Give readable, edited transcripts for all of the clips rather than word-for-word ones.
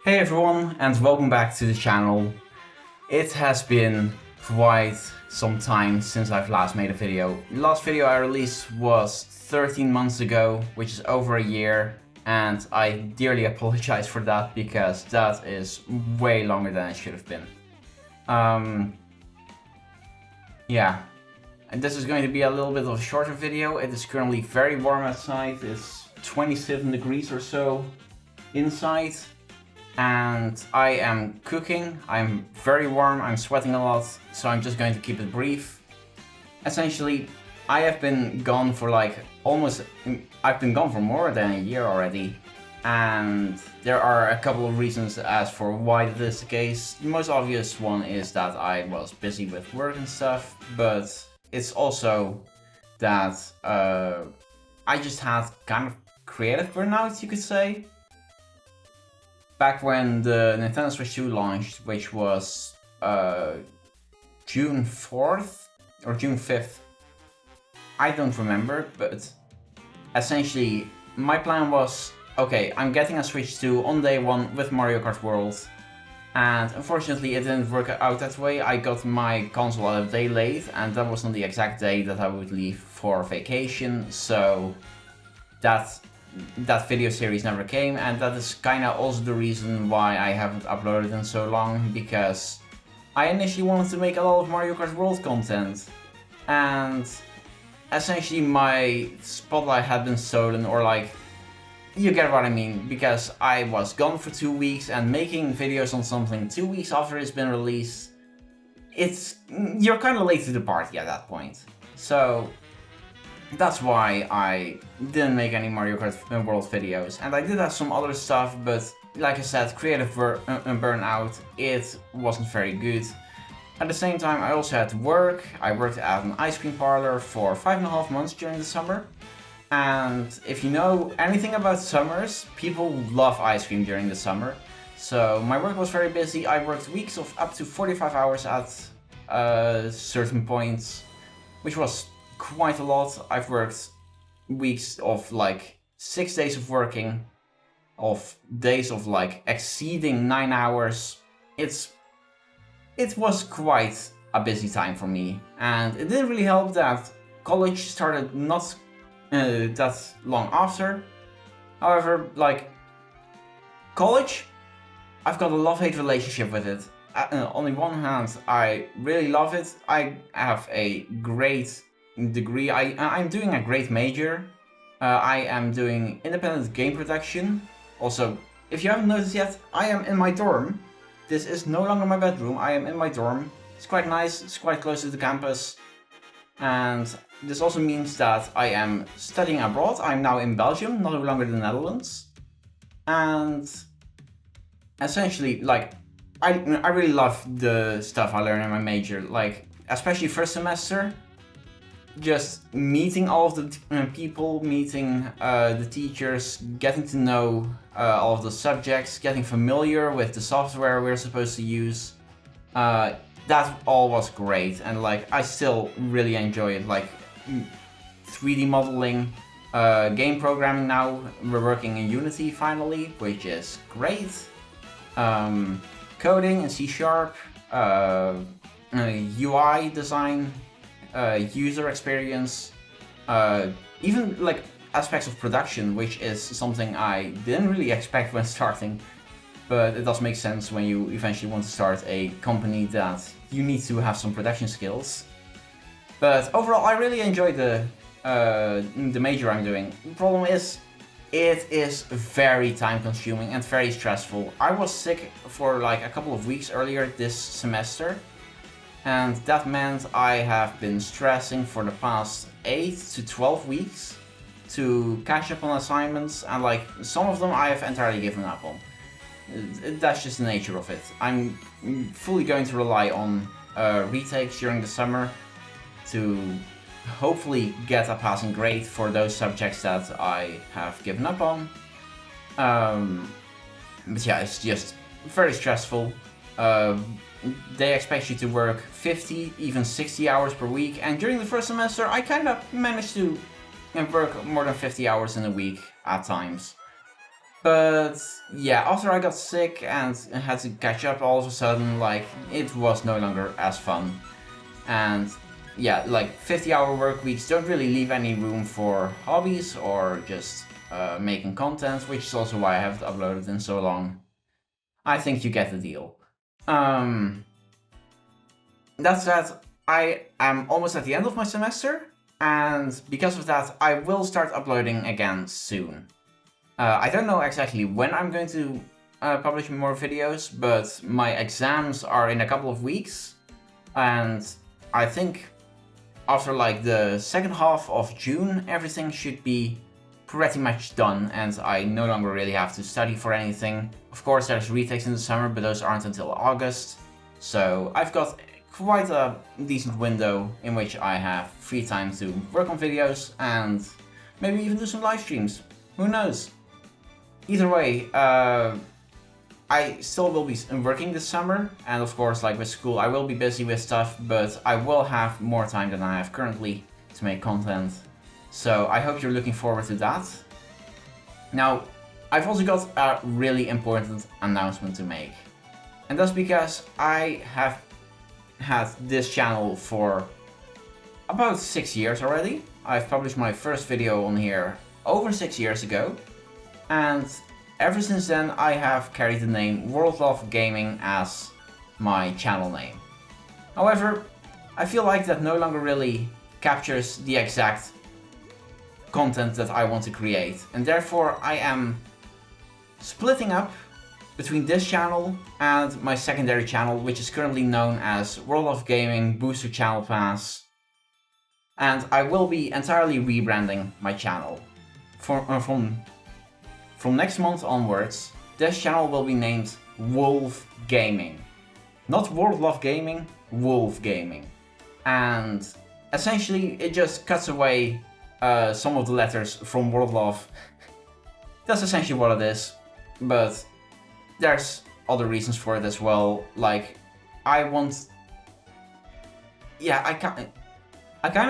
Hey everyone, and welcome back to the channel. It has been quite some time since I've last made a video. The last video I released was 13 months ago, which is over a year, and I dearly apologize for that because that is way longer than it should have been. Yeah, and this is going to be a little bit of a shorter video. It is currently very warm outside. It's 27 degrees or so inside. And I am cooking, I'm very warm, I'm sweating a lot, so I'm just going to keep it brief. Essentially, I have been gone for I've been gone for more than a year already. And there are a couple of reasons as for why this is the case. The most obvious one is that I was busy with work and stuff, but it's also that I just had kind of creative burnout, you could say. Back when the Nintendo Switch 2 launched, which was June 4th or June 5th, I don't remember, but essentially my plan was, okay, I'm getting a Switch 2 on day one with Mario Kart World, and unfortunately it didn't work out that way. I got my console a day late, and that was on the exact day that I would leave for vacation, so that video series never came, and that is kinda also the reason why I haven't uploaded in so long, because I initially wanted to make a lot of Mario Kart World content, and essentially my spotlight had been stolen, or you get what I mean, because I was gone for 2 weeks, and making videos on something 2 weeks after it's been released, you're kinda late to the party at that point. So that's why I didn't make any Mario Kart World videos, and I did have some other stuff, but like I said, creative burnout, it wasn't very good. At the same time, I also had to work. I worked at an ice cream parlor for 5.5 months during the summer, and if you know anything about summers, people love ice cream during the summer. So my work was very busy. I worked weeks of up to 45 hours at certain points, which was quite a lot. I've worked weeks of 6 days of working, of days of exceeding 9 hours. It was quite a busy time for me, and it didn't really help that college started not that long after. However, college, I've got a love-hate relationship with it. On the one hand, I really love it. I have a great degree. I'm doing a great major. I am doing independent game production. Also, if you haven't noticed yet, I am in my dorm. This is no longer my bedroom, I am in my dorm. It's quite nice, it's quite close to the campus. And this also means that I am studying abroad. I'm now in Belgium, no longer the Netherlands. And essentially, I really love the stuff I learned in my major. Especially first semester, just meeting all of the people, meeting the teachers, getting to know all of the subjects, getting familiar with the software we're supposed to use. That all was great, and I still really enjoy it. 3D modeling, game programming now, we're working in Unity finally, which is great. Coding in C#, UI design, user experience, even aspects of production, which is something I didn't really expect when starting, but it does make sense when you eventually want to start a company that you need to have some production skills. But overall, I really enjoy the major I'm doing. The problem is, it is very time consuming and very stressful. I was sick for a couple of weeks earlier this semester, and that meant I have been stressing for the past 8 to 12 weeks to catch up on assignments, and some of them I have entirely given up on. That's just the nature of it. I'm fully going to rely on retakes during the summer to hopefully get a passing grade for those subjects that I have given up on. But yeah, it's just very stressful. They expect you to work 50, even 60 hours per week, and during the first semester I kind of managed to work more than 50 hours in a week at times. But yeah, after I got sick and had to catch up all of a sudden, like, it was no longer as fun. And yeah, like 50-hour work weeks don't really leave any room for hobbies or just making content, which is also why I haven't uploaded in so long. I think you get the deal. That said, I am almost at the end of my semester, and because of that, I will start uploading again soon. I don't know exactly when I'm going to publish more videos, but my exams are in a couple of weeks, and I think after like the second half of June, everything should be pretty much done, and I no longer really have to study for anything. Of course, there's retakes in the summer, but those aren't until August, so I've got quite a decent window in which I have free time to work on videos and maybe even do some live streams. Who knows? Either way, I still will be working this summer, and of course, like with school, I will be busy with stuff, but I will have more time than I have currently to make content. So I hope you're looking forward to that. Now, I've also got a really important announcement to make. And that's because I have had this channel for about 6 years already. I've published my first video on here over 6 years ago. And ever since then, I have carried the name WorldLove Gaming as my channel name. However, I feel like that no longer really captures the exact content that I want to create, and therefore I am splitting up between this channel and my secondary channel, which is currently known as WorldLove Gaming Booster Channel Pass, and I will be entirely rebranding my channel. From next month onwards, this channel will be named Wolf Gaming. Not WorldLove Gaming, Wolf Gaming. And essentially it just cuts away some of the letters from WorldLove. That's essentially what it is, but there's other reasons for it as well. Like, I kind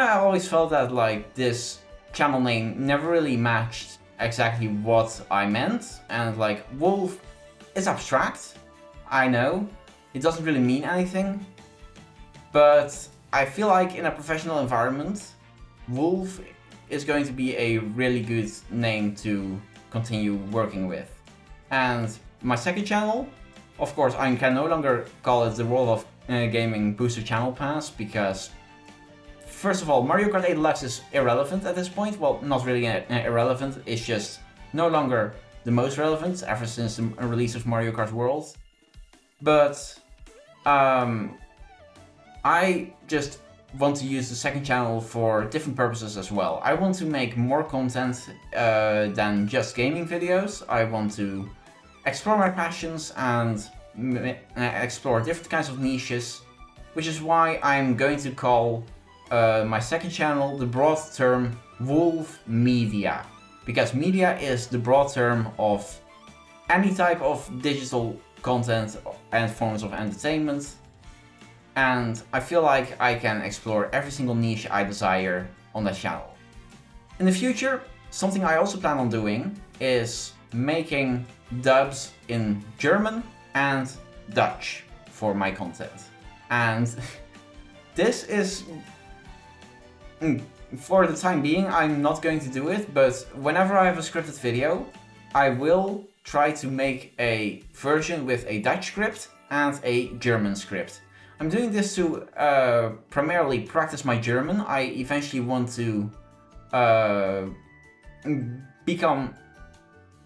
of always felt that like this channel name never really matched exactly what I meant, and like wolf is abstract, I know, it doesn't really mean anything, but I feel like in a professional environment, wolf is going to be a really good name to continue working with. And my second channel, of course, I can no longer call it the WorldLove Gaming Booster Channel Pass, because first of all, Mario Kart 8 Deluxe is irrelevant at this point. Well, not really irrelevant, it's just no longer the most relevant ever since the release of Mario Kart World. But I just want to use the second channel for different purposes as well. I want to make more content than just gaming videos. I want to explore my passions and explore different kinds of niches, which is why I'm going to call my second channel the broad term Wolf Media, because media is the broad term of any type of digital content and forms of entertainment, and I feel like I can explore every single niche I desire on that channel. In the future, something I also plan on doing is making dubs in German and Dutch for my content, and this is for the time being, I'm not going to do it, but whenever I have a scripted video, I will try to make a version with a Dutch script and a German script. I'm doing this to primarily practice my German. I eventually want to become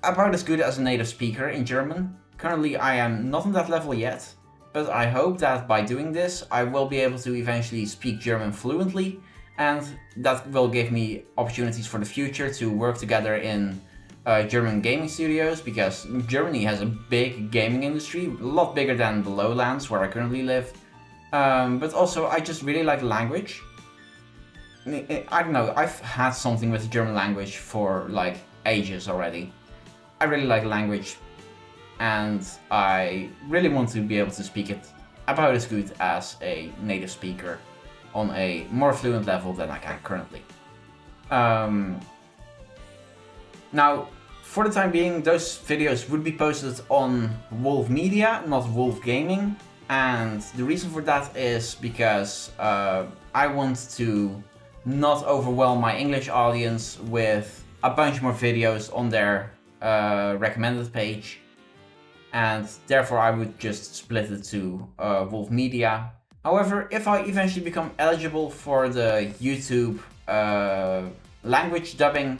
about as good as a native speaker in German. Currently, I am not on that level yet, but I hope that by doing this, I will be able to eventually speak German fluently, and that will give me opportunities for the future to work together in German gaming studios, because Germany has a big gaming industry, a lot bigger than the lowlands where I currently live. But also, I just really like the language. I don't know, I've had something with the German language for like ages already. I really like the language, and I really want to be able to speak it about as good as a native speaker on a more fluent level than I can currently. Now, for the time being, those videos would be posted on WorldLove Media, not WorldLove Gaming. And the reason for that is because I want to not overwhelm my English audience with a bunch more videos on their recommended page. And therefore I would just split it to WorldLove Media. However, if I eventually become eligible for the YouTube language dubbing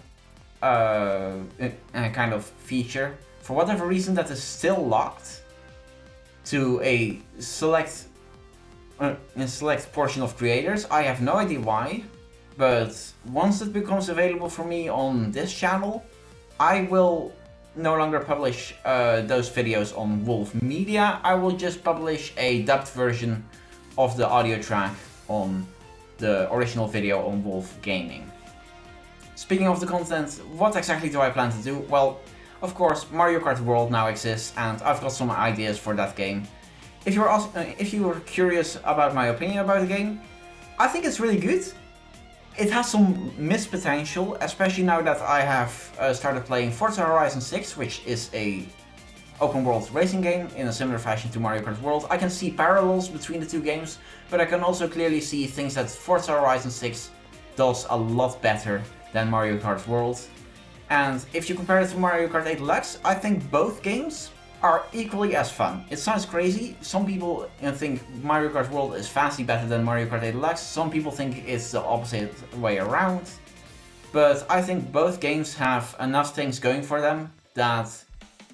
kind of feature, for whatever reason that is still locked to a select portion of creators. I have no idea why, but once it becomes available for me on this channel, I will no longer publish those videos on WorldLove Media. I will just publish a dubbed version of the audio track on the original video on WorldLove Gaming. Speaking of the content, what exactly do I plan to do? Well, of course, Mario Kart World now exists, and I've got some ideas for that game. If you were curious about my opinion about the game, I think it's really good. It has some missed potential, especially now that I have started playing Forza Horizon 6, which is a open world racing game in a similar fashion to Mario Kart World. I can see parallels between the two games, but I can also clearly see things that Forza Horizon 6 does a lot better than Mario Kart World. And if you compare it to Mario Kart 8 Deluxe, I think both games are equally as fun. It sounds crazy. Some people think Mario Kart World is vastly better than Mario Kart 8 Deluxe. Some people think it's the opposite way around. But I think both games have enough things going for them that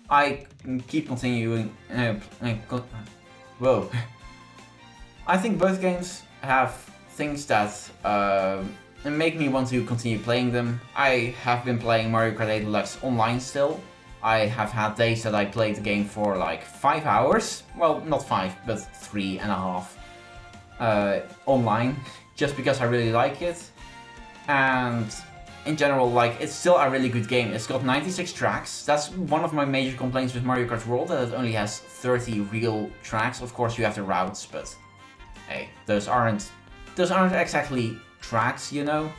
I keep continuing. Whoa. I think both games have things that make me want to continue playing them. I have been playing Mario Kart 8 Deluxe online still. I have had days that I played the game for like 5 hours. Well, not 5, but 3.5 online, just because I really like it. And in general, like, it's still a really good game. It's got 96 tracks. That's one of my major complaints with Mario Kart World, that it only has 30 real tracks. Of course, you have the routes, but hey, those aren't exactly tracks, you know?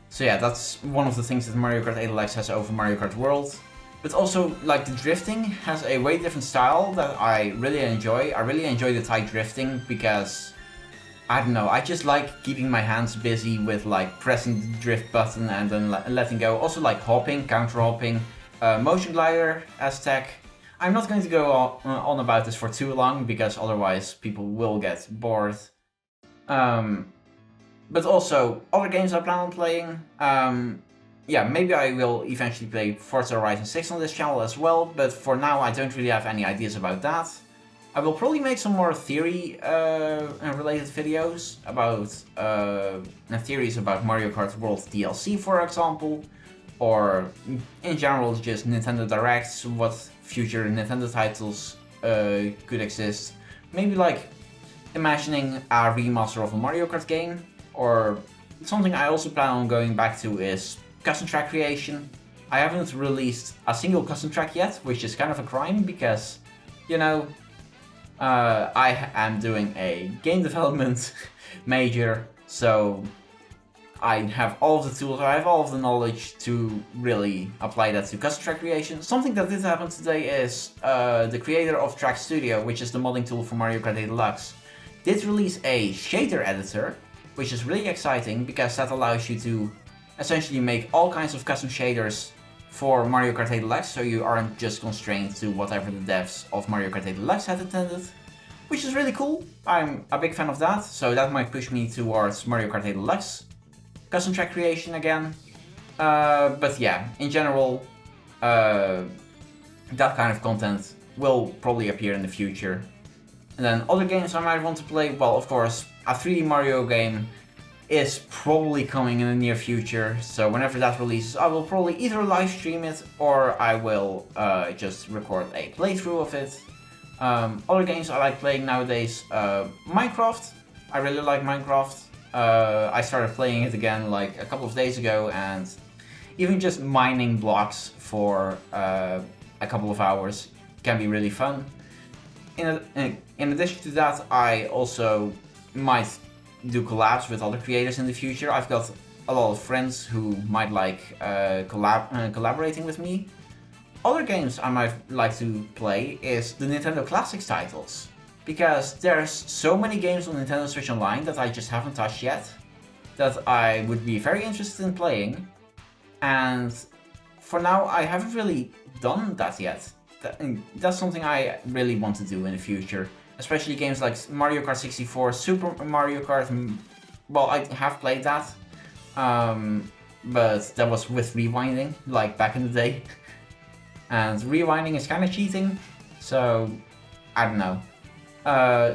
So yeah, that's one of the things that Mario Kart 8 Deluxe has over Mario Kart World. But also, like, the drifting has a way different style that I really enjoy. I really enjoy the tight drifting because, I don't know, I just like keeping my hands busy with like pressing the drift button and then letting go. Also like hopping, counter hopping, motion glider as tech. I'm not going to go on about this for too long because otherwise people will get bored. But also, other games I plan on playing. Yeah, maybe I will eventually play Forza Horizon 6 on this channel as well, but for now I don't really have any ideas about that. I will probably make some more theory related videos about theories about Mario Kart World DLC, for example, or in general just Nintendo Directs, what future Nintendo titles could exist. Maybe like imagining a remaster of a Mario Kart game. Or something I also plan on going back to is custom track creation. I haven't released a single custom track yet, which is kind of a crime because, you know, I am doing a game development major, so I have all of the tools, I have all of the knowledge to really apply that to custom track creation. Something that did happen today is the creator of Track Studio, which is the modding tool for Mario Kart 8 Deluxe, did release a shader editor, which is really exciting because that allows you to essentially make all kinds of custom shaders for Mario Kart 8 Deluxe, so you aren't just constrained to whatever the devs of Mario Kart 8 Deluxe had intended, which is really cool. I'm a big fan of that, so that might push me towards Mario Kart 8 Deluxe custom track creation again. But yeah, in general, that kind of content will probably appear in the future. And then other games I might want to play, well, of course, a 3D Mario game is probably coming in the near future, so whenever that releases I will probably either live stream it or I will just record a playthrough of it. Other games I like playing nowadays, Minecraft. I really like Minecraft. I started playing it again like a couple of days ago, and even just mining blocks for a couple of hours can be really fun. In addition to that, I also might do collabs with other creators in the future. I've got a lot of friends who might like collaborating with me. Other games I might like to play is the Nintendo Classics titles, because there's so many games on Nintendo Switch Online that I just haven't touched yet, that I would be very interested in playing, and for now I haven't really done that yet. That's something I really want to do in the future, especially games like Mario Kart 64, Super Mario Kart. Well, I have played that, but that was with rewinding, like back in the day. And rewinding is kind of cheating, so I don't know.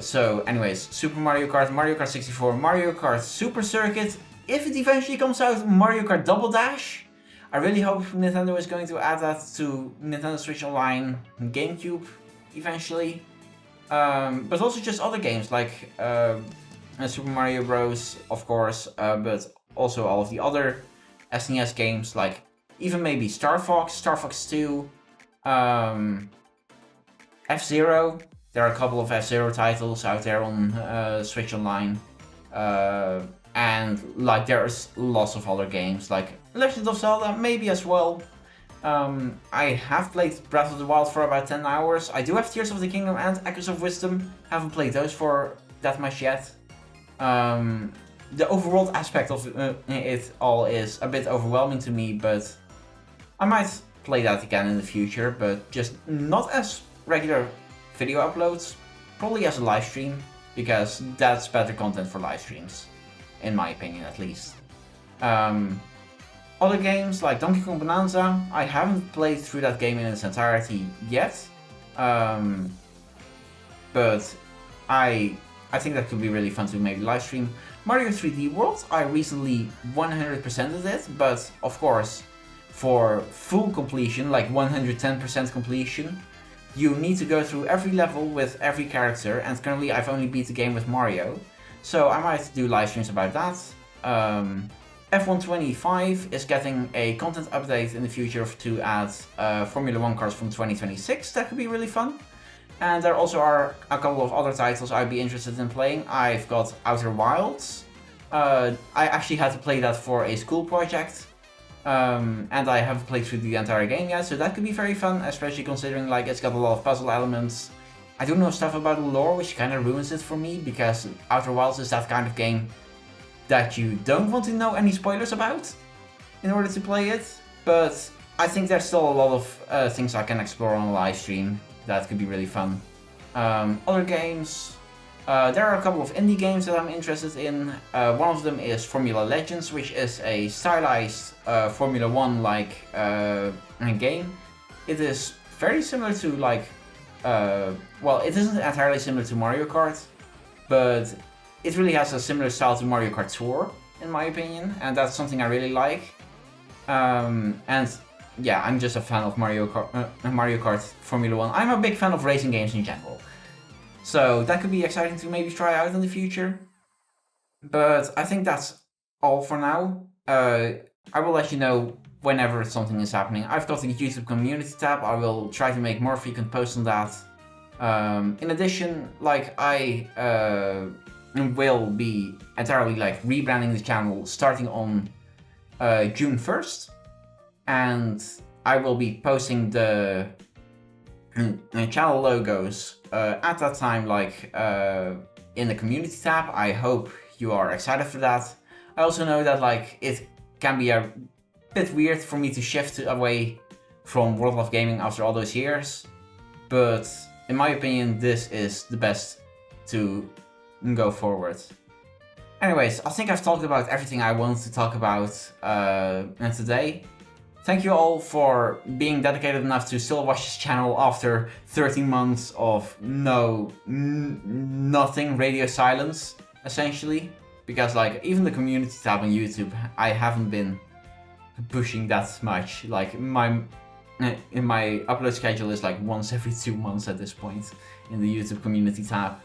So anyways, Super Mario Kart, Mario Kart 64, Mario Kart Super Circuit, if it eventually comes out, Mario Kart Double Dash. I really hope Nintendo is going to add that to Nintendo Switch Online and GameCube eventually. But also just other games like Super Mario Bros, of course, but also all of the other SNES games, like even maybe Star Fox 2, F-Zero. There are a couple of F-Zero titles out there on Switch Online. And like there's lots of other games, like Legend of Zelda maybe as well. I have played Breath of the Wild for about 10 hours. I do have Tears of the Kingdom and Echoes of Wisdom. Haven't played those for that much yet. The overworld aspect of it all is a bit overwhelming to me, but I might play that again in the future, but just not as regular video uploads, probably as a live stream, because that's better content for live streams, in my opinion at least. Other games like Donkey Kong Bonanza, I haven't played through that game in its entirety yet, but I think that could be really fun to maybe live stream. Mario 3D World, I recently 100%ed it, but of course, for full completion, like 110% completion, you need to go through every level with every character, and currently I've only beat the game with Mario, so I might do live streams about that. F125 is getting a content update in the future to add Formula 1 cars from 2026, that could be really fun. And there also are a couple of other titles I'd be interested in playing. I've got Outer Wilds. I actually had to play that for a school project. And I haven't played through the entire game yet, so that could be very fun, especially considering like it's got a lot of puzzle elements. I do know stuff about the lore, which kind of ruins it for me, because Outer Wilds is that kind of game that you don't want to know any spoilers about in order to play it. But I think there's still a lot of things I can explore on a live stream that could be really fun. Other games, there are a couple of indie games that I'm interested in. One of them is Formula Legends, which is a stylized Formula 1 like game. It is very similar to like, well, it isn't entirely similar to Mario Kart, but it really has a similar style to Mario Kart Tour, in my opinion, and that's something I really like. And yeah, I'm just a fan of Mario Kart Formula 1. I'm a big fan of racing games in general, so that could be exciting to maybe try out in the future. But I think that's all for now. I will let you know whenever something is happening. I've got the YouTube community tab. I will try to make more frequent posts on that. In addition, like I will be entirely like rebranding the channel starting on June 1st, and I will be posting the channel logos at that time, like in the community tab. I hope you are excited for that. I also know that like it can be a bit weird for me to shift away from WorldLove Gaming after all those years, but in my opinion this is the best to go forward. Anyways, I think I've talked about everything I wanted to talk about today. Thank you all for being dedicated enough to still watch this channel after 13 months of nothing, radio silence, essentially. Because like, even the community tab on YouTube, I haven't been pushing that much. Like, in my upload schedule is like once every 2 months at this point in the YouTube community tab.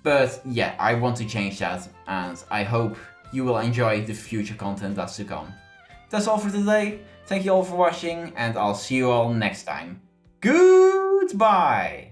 But yeah, I want to change that, and I hope you will enjoy the future content that's to come. That's all for today. Thank you all for watching, and I'll see you all next time. Goodbye!